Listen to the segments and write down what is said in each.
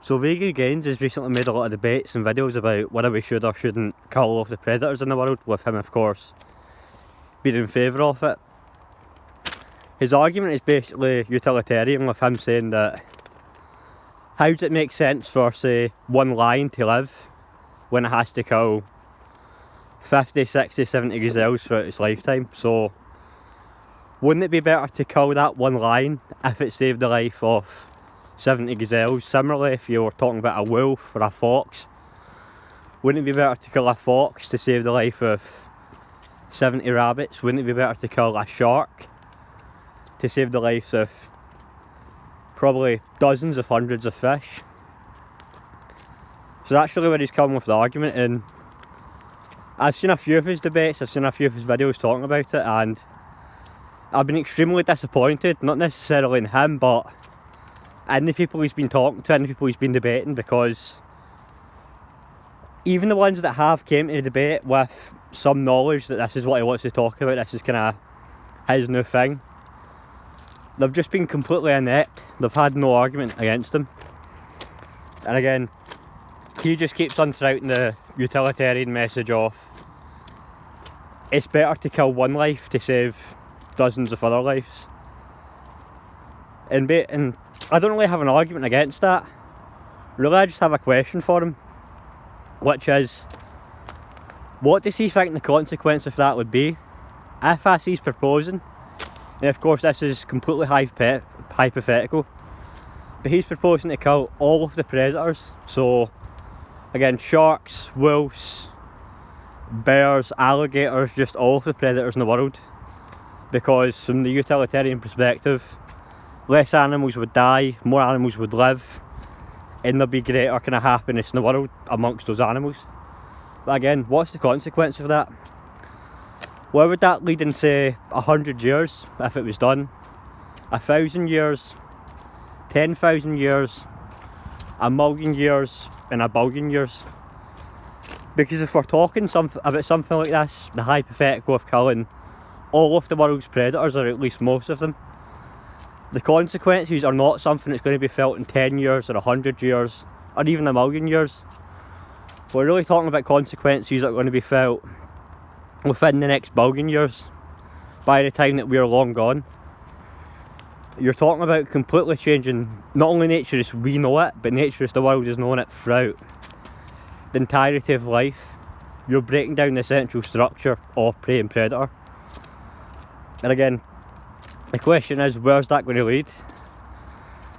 So Vegan Gains has recently made a lot of debates and videos about whether we should or shouldn't kill all of the predators in the world, with him of course being in favour of it. His argument is basically utilitarian, with him saying that how does it make sense for, say, one lion to live when it has to kill 50, 60, 70 gazelles throughout its lifetime? So wouldn't it be better to kill that one lion if it saved the life of 70 gazelles? Similarly, if you were talking about a wolf or a fox, wouldn't it be better to kill a fox to save the life of 70 rabbits? Wouldn't it be better to kill a shark to save the lives of probably dozens of hundreds of fish? So that's really where he's coming with the argument, and I've seen a few of his debates, I've seen a few of his videos talking about it, and I've been extremely disappointed, not necessarily in him, but in the people he's been talking to, and the people he's been debating, because even the ones that have came to the debate with some knowledge that this is what he wants to talk about, this is kind of his new thing, they've just been completely inept. They've had no argument against him. And again, he just keeps on touting the utilitarian message of it's better to kill one life to save dozens of other lives. And I don't really have an argument against that. Really, I just have a question for him, which is, what does he think the consequence of that would be? If, as he's proposing, and of course this is completely hypothetical, but he's proposing to kill all of the predators, so again, sharks, wolves, bears, alligators, just all of the predators in the world, because from the utilitarian perspective, less animals would die, more animals would live, and there'd be greater kind of happiness in the world amongst those animals. But again, what's the consequence of that? Where would that lead in, say, 100 years if it was done? 1,000 years, 10,000 years, 1,000,000 years, and 1,000,000,000 years? Because if we're talking about something like this, the hypothetical of killing all of the world's predators, or at least most of them, the consequences are not something that's going to be felt in 10 years or 100 years or even 1,000,000 years. We're really talking about consequences that are going to be felt within the next 1,000,000,000 years, by the time that we're long gone. You're talking about completely changing not only nature as we know it, but nature as the world has known it throughout the entirety of life. You're breaking down the essential structure of prey and predator. And again, the question is, where's that going to lead?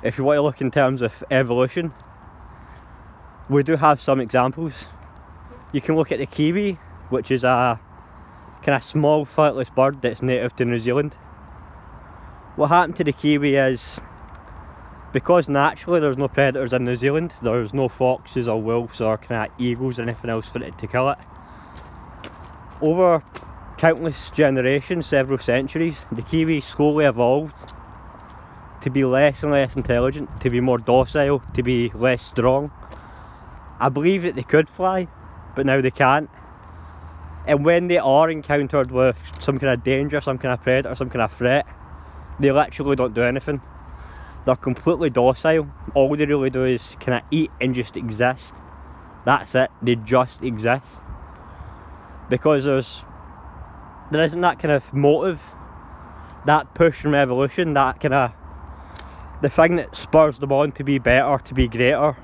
If you want to look in terms of evolution, we do have some examples. You can look at the Kiwi, which is a kind of small flightless bird that's native to New Zealand. What happened to the Kiwi is, because naturally there's no predators in New Zealand, there's no foxes or wolves or kind of eagles or anything else for it to kill it. Over countless generations, several centuries, the Kiwi slowly evolved to be less and less intelligent, to be more docile, to be less strong. I believe that they could fly, but now they can't. And when they are encountered with some kind of danger, some kind of predator, some kind of threat, they literally don't do anything. They're completely docile. All they really do is kind of eat and just exist. That's it, they just exist. Because there isn't that kind of motive, that push from evolution, that kind of, the thing that spurs them on to be better, to be greater,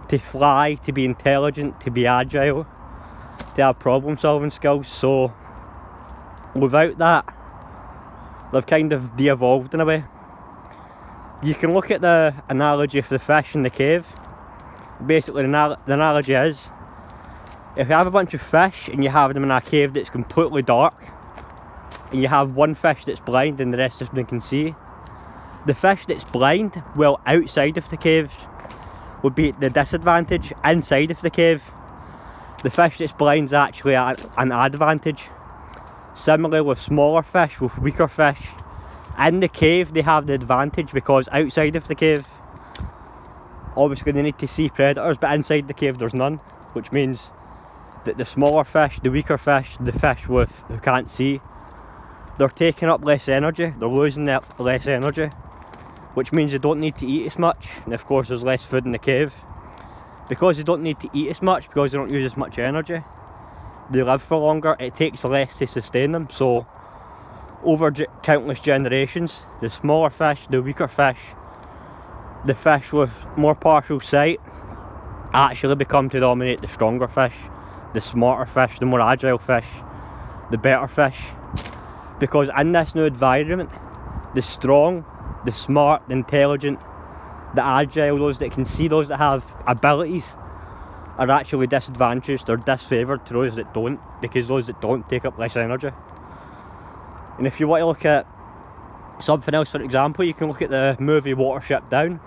to fly, to be intelligent, to be agile, to have problem solving skills. So without that, they've kind of de-evolved in a way. You can look at the analogy of the fish in the cave. Basically the analogy is, if you have a bunch of fish and you have them in a cave that's completely dark, and you have one fish that's blind and the rest of them can see, the fish that's blind, well, outside of the cave would be the disadvantage. Inside of the cave, the fish that's blind is actually an advantage. Similarly with smaller fish, with weaker fish, in the cave they have the advantage, because outside of the cave obviously they need to see predators, but inside the cave there's none, which means that the smaller fish, the weaker fish, the fish who can't see, they're taking up less energy, they're losing less energy, which means they don't need to eat as much, and of course there's less food in the cave. Because they don't need to eat as much, because they don't use as much energy, they live for longer, it takes less to sustain them. So over countless generations, the smaller fish, the weaker fish, the fish with more partial sight actually become to dominate the stronger fish, the smarter fish, the more agile fish, the better fish. Because in this new environment, the strong, the smart, the intelligent, the agile, those that can see, those that have abilities, are actually disadvantaged or disfavoured to those that don't, because those that don't take up less energy. And if you want to look at something else, for example, you can look at the movie Watership Down.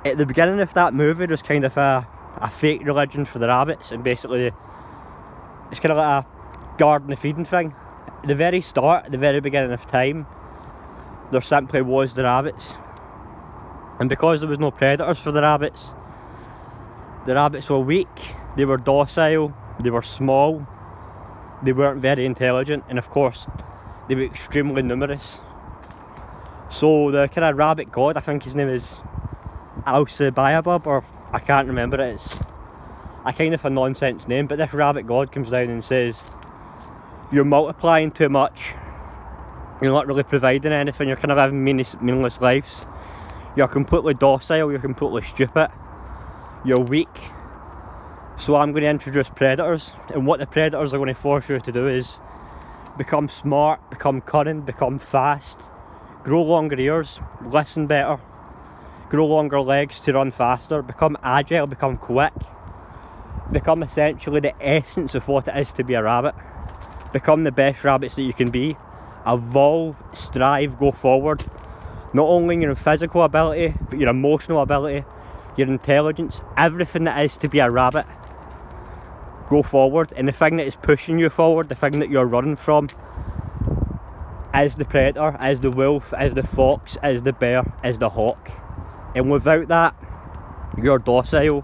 At the beginning of that movie, there's kind of a fake religion for the rabbits, and basically it's kind of like a garden of feeding thing. At the very start, at the very beginning of time, there simply was the rabbits, and because there was no predators for the rabbits were weak, they were docile, they were small, they weren't very intelligent, and of course they were extremely numerous. So the kind of rabbit god, I think his name is Alcibiabub, or I can't remember it, it's a kind of a nonsense name, but this rabbit god comes down and says, you're multiplying too much, you're not really providing anything, you're kind of living meaningless lives, you're completely docile, you're completely stupid, you're weak, so I'm going to introduce predators. And what the predators are going to force you to do is become smart, become cunning, become fast, grow longer ears, listen better, grow longer legs to run faster, become agile, become quick, become essentially the essence of what it is to be a rabbit, become the best rabbits that you can be, evolve, strive, go forward, not only in your physical ability but your emotional ability, your intelligence, everything that is to be a rabbit. Go forward, and the thing that is pushing you forward, the thing that you're running from, is the predator, is the wolf, is the fox, is the bear, is the hawk. And without that, you're docile,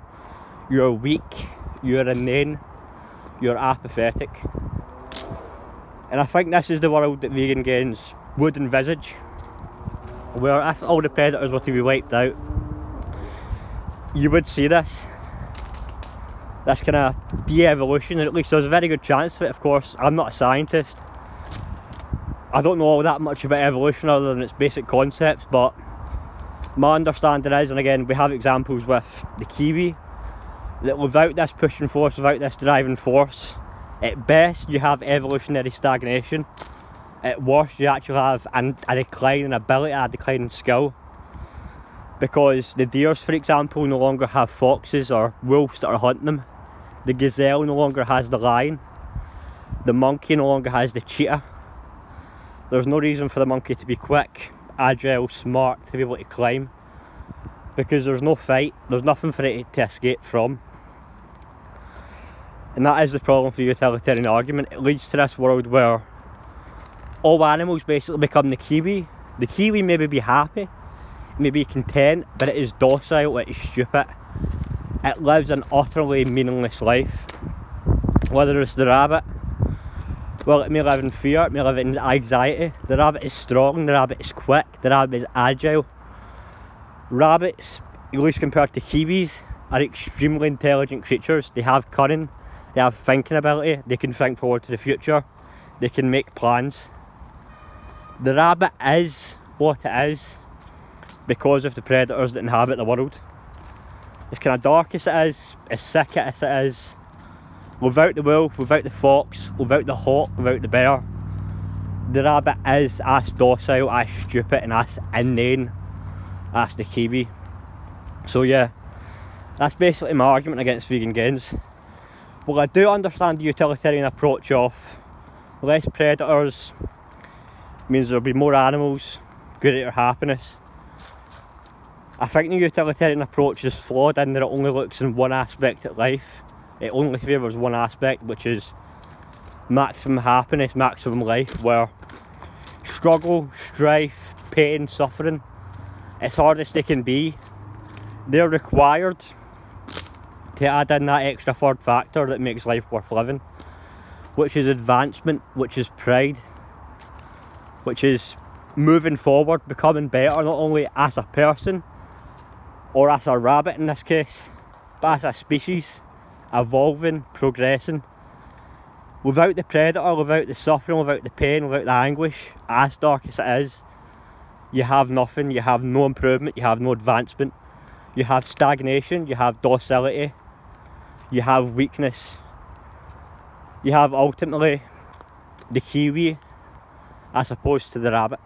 you're weak, you're inane, you're apathetic. And I think this is the world that vegan gains would envisage, where if all the predators were to be wiped out, you would see this kind of de-evolution, and at least there's a very good chance of it. Of course, I'm not a scientist, I don't know all that much about evolution other than its basic concepts, but my understanding is, and again we have examples with the Kiwi, that without this pushing force, without this driving force, at best you have evolutionary stagnation, at worst you actually have a decline in ability, a decline in skill. Because the deers, for example, no longer have foxes or wolves that are hunting them. The gazelle no longer has the lion. The monkey no longer has the cheetah. There's no reason for the monkey to be quick, agile, smart, to be able to climb, because there's no fight, there's nothing for it to escape from. And that is the problem for the utilitarian argument. It leads to this world where all animals basically become the Kiwi. The Kiwi may be happy, may be content, but it is docile, it is stupid, it lives an utterly meaningless life. Whether it's the rabbit, well, it may live in fear, it may live in anxiety. The rabbit is strong, the rabbit is quick, the rabbit is agile. Rabbits, at least compared to Kiwis, are extremely intelligent creatures. They have cunning, they have thinking ability, they can think forward to the future, they can make plans. The rabbit is what it is because of the predators that inhabit the world. As kind of dark as it is, as sick as it is, without the wolf, without the fox, without the hawk, without the bear, the rabbit is as docile, as stupid and as inane as the Kiwi. So yeah, that's basically my argument against vegan gains. Well, I do understand the utilitarian approach of less predators means there'll be more animals, greater happiness. I think the utilitarian approach is flawed in that it only looks in one aspect of life. It only favours one aspect, which is maximum happiness, maximum life, where struggle, strife, pain, suffering, as hard as they can be, they're required to add in that extra third factor that makes life worth living, which is advancement, which is pride, which is moving forward, becoming better, not only as a person, or as a rabbit in this case, but as a species, evolving, progressing. Without the predator, without the suffering, without the pain, without the anguish, as dark as it is, you have nothing, you have no improvement, you have no advancement. You have stagnation, you have docility, you have weakness. You have ultimately the Kiwi as opposed to the rabbit.